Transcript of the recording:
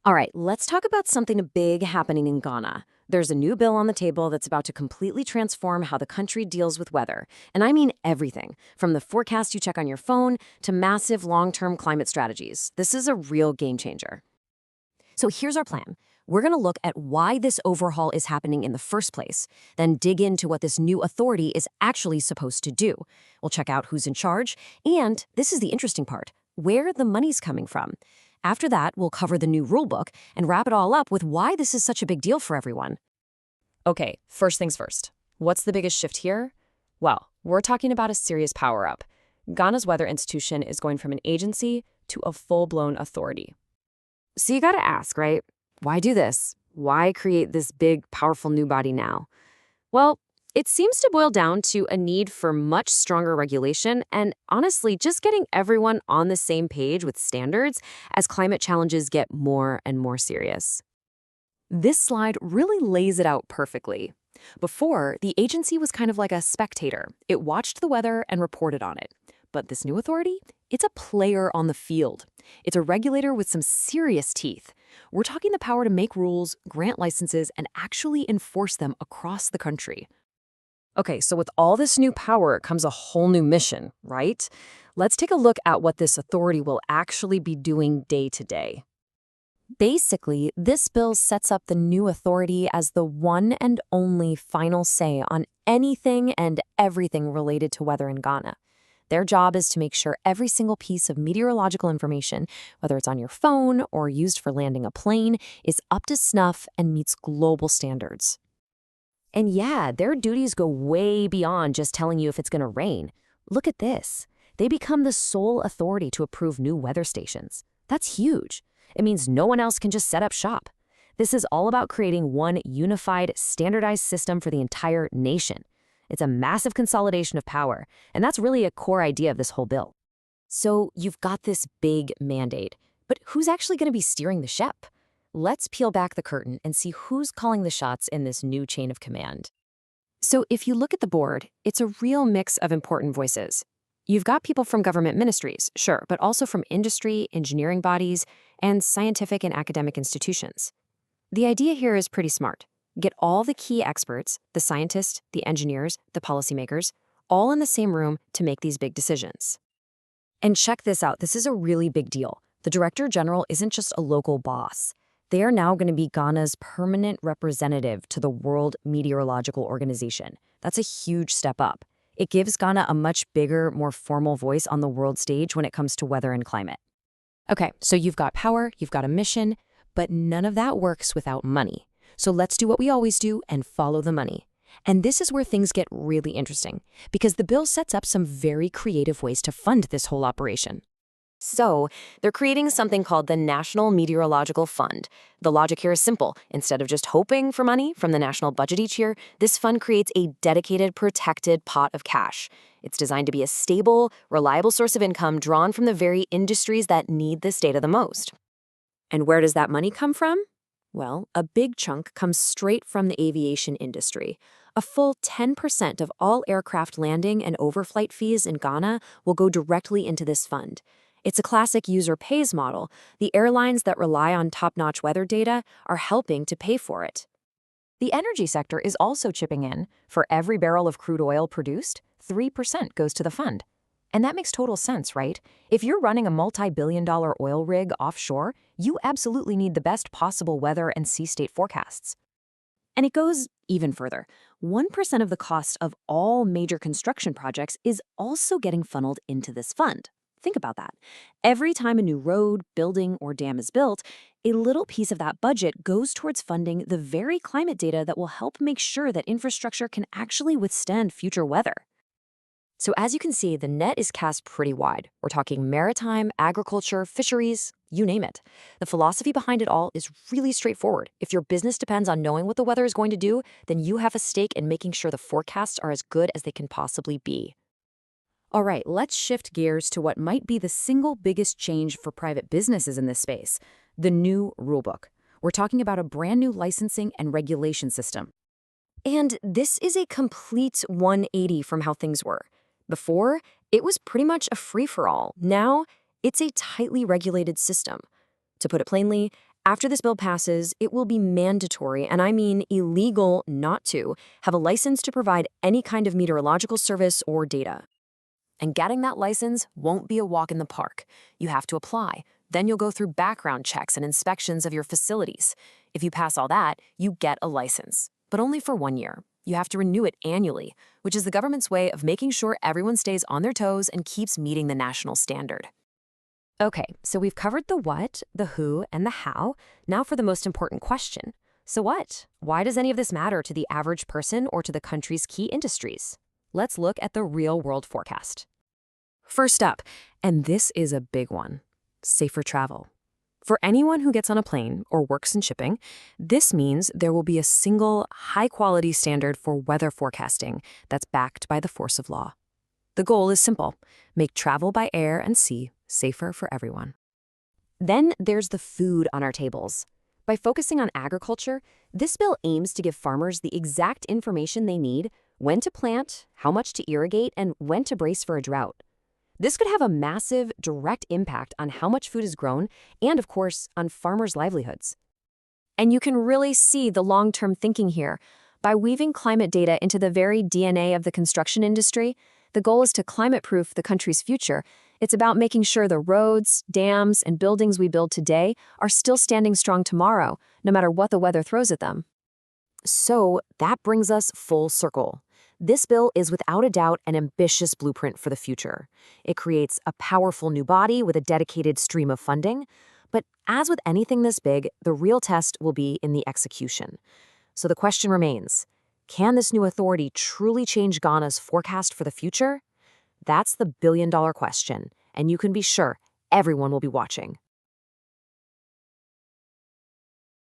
All right, let's talk about something big happening in Ghana. There's a new bill on the table that's about to completely transform how the country deals with weather. And I mean everything, from the forecast you check on your phone to massive long-term climate strategies. This is a real game changer. So here's our plan. We're going to look at why this overhaul is happening in the first place, then dig into what this new authority is actually supposed to do. We'll check out who's in charge, and this is the interesting part, where the money's coming from. After that, we'll cover the new rulebook and wrap it all up with why this is such a big deal for everyone. Okay, first things first. What's the biggest shift here? Well, we're talking about a serious power-up. Ghana's weather institution is going from an agency to a full-blown authority. So you gotta ask, right? Why do this? Why create this big, powerful new body now? Well, it seems to boil down to a need for much stronger regulation and, honestly, just getting everyone on the same page with standards as climate challenges get more and more serious. This slide really lays it out perfectly. Before, the agency was kind of like a spectator. It watched the weather and reported on it. But this new authority, it's a player on the field. It's a regulator with some serious teeth. We're talking the power to make rules, grant licenses, and actually enforce them across the country. Okay, so with all this new power comes a whole new mission, right? Let's take a look at what this authority will actually be doing day to day. Basically, this bill sets up the new authority as the one and only final say on anything and everything related to weather in Ghana. Their job is to make sure every single piece of meteorological information, whether it's on your phone or used for landing a plane, is up to snuff and meets global standards. And yeah, their duties go way beyond just telling you if it's going to rain. Look at this. They become the sole authority to approve new weather stations. That's huge. It means no one else can just set up shop. This is all about creating one unified, standardized system for the entire nation. It's a massive consolidation of power, and that's really a core idea of this whole bill. So you've got this big mandate, but who's actually going to be steering the ship? Let's peel back the curtain and see who's calling the shots in this new chain of command. So if you look at the board, it's a real mix of important voices. You've got people from government ministries, sure, but also from industry, engineering bodies, and scientific and academic institutions. The idea here is pretty smart. Get all the key experts, the scientists, the engineers, the policymakers, all in the same room to make these big decisions. And check this out, this is a really big deal. The Director General isn't just a local boss. They are now going to be Ghana's permanent representative to the World Meteorological Organization. That's a huge step up. It gives Ghana a much bigger, more formal voice on the world stage when it comes to weather and climate. Okay, so you've got power, you've got a mission, but none of that works without money. So let's do what we always do and follow the money. And this is where things get really interesting, because the bill sets up some very creative ways to fund this whole operation. So, they're creating something called the National Meteorological Fund. The logic here is simple. Instead of just hoping for money from the national budget each year, this fund creates a dedicated, protected pot of cash. It's designed to be a stable, reliable source of income drawn from the very industries that need this data the most. And where does that money come from? Well, a big chunk comes straight from the aviation industry. A full 10% of all aircraft landing and overflight fees in Ghana will go directly into this fund. It's a classic user pays model. The airlines that rely on top-notch weather data are helping to pay for it. The energy sector is also chipping in. For every barrel of crude oil produced, 3% goes to the fund. And that makes total sense, right? If you're running a multi-billion-dollar oil rig offshore, you absolutely need the best possible weather and sea state forecasts. And it goes even further. 1% of the cost of all major construction projects is also getting funneled into this fund. Think about that. Every time a new road, building, or dam is built, a little piece of that budget goes towards funding the very climate data that will help make sure that infrastructure can actually withstand future weather. So as you can see, the net is cast pretty wide. We're talking maritime, agriculture, fisheries, you name it. The philosophy behind it all is really straightforward. If your business depends on knowing what the weather is going to do, then you have a stake in making sure the forecasts are as good as they can possibly be. All right, let's shift gears to what might be the single biggest change for private businesses in this space, the new rulebook. We're talking about a brand new licensing and regulation system. And this is a complete 180 from how things were. Before, it was pretty much a free-for-all. Now, it's a tightly regulated system. To put it plainly, After this bill passes, it will be mandatory, and I mean illegal not to, have a license to provide any kind of meteorological service or data. And getting that license won't be a walk in the park. You have to apply. Then you'll go through background checks and inspections of your facilities. If you pass all that, you get a license, but only for 1 year. You have to renew it annually, which is the government's way of making sure everyone stays on their toes and keeps meeting the national standard. Okay, so we've covered the what, the who, and the how. Now for the most important question. So what? Why does any of this matter to the average person or to the country's key industries? Let's look at the real-world forecast. First up, and this is a big one, safer travel. For anyone who gets on a plane or works in shipping, this means there will be a single, high-quality standard for weather forecasting that's backed by the force of law. The goal is simple: make travel by air and sea safer for everyone. Then there's the food on our tables. By focusing on agriculture, this bill aims to give farmers the exact information they need: when to plant, how much to irrigate, and when to brace for a drought. This could have a massive, direct impact on how much food is grown and, of course, on farmers' livelihoods. And you can really see the long-term thinking here. By weaving climate data into the very DNA of the construction industry, the goal is to climate-proof the country's future. It's about making sure the roads, dams, and buildings we build today are still standing strong tomorrow, no matter what the weather throws at them. So that brings us full circle. This bill is without a doubt an ambitious blueprint for the future. It creates a powerful new body with a dedicated stream of funding. But as with anything this big, the real test will be in the execution. So the question remains, can this new authority truly change Ghana's forecast for the future? That's the billion-dollar question, and you can be sure everyone will be watching.